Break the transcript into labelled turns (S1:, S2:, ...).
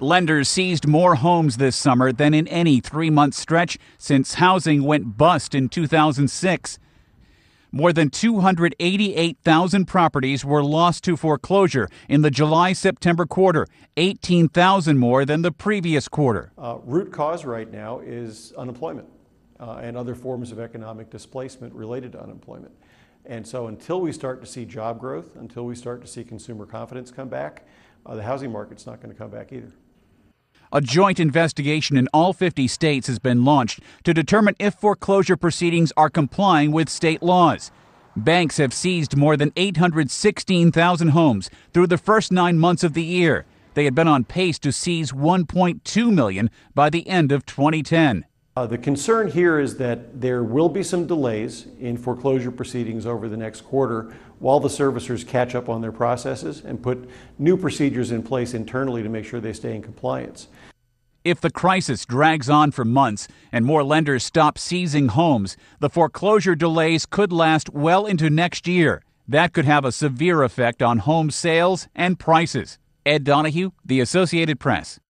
S1: Lenders seized more homes this summer than in any 3-month stretch since housing went bust in 2006. More than 288,000 properties were lost to foreclosure in the July-September quarter, 18,000 more than the previous quarter.
S2: Root cause right now is unemployment and other forms of economic displacement related to unemployment. And so until we start to see job growth, until we start to see consumer confidence come back, the housing market's not going to come back either.
S1: A joint investigation in all 50 states has been launched to determine if foreclosure proceedings are complying with state laws. Banks have seized more than 816,000 homes through the first 9 months of the year. They had been on pace to seize 1.2 million by the end of 2010.
S2: The concern here is that there will be some delays in foreclosure proceedings over the next quarter while the servicers catch up on their processes and put new procedures in place internally to make sure they stay in compliance.
S1: If the crisis drags on for months and more lenders stop seizing homes, the foreclosure delays could last well into next year. That could have a severe effect on home sales and prices. Ed Donahue, The Associated Press.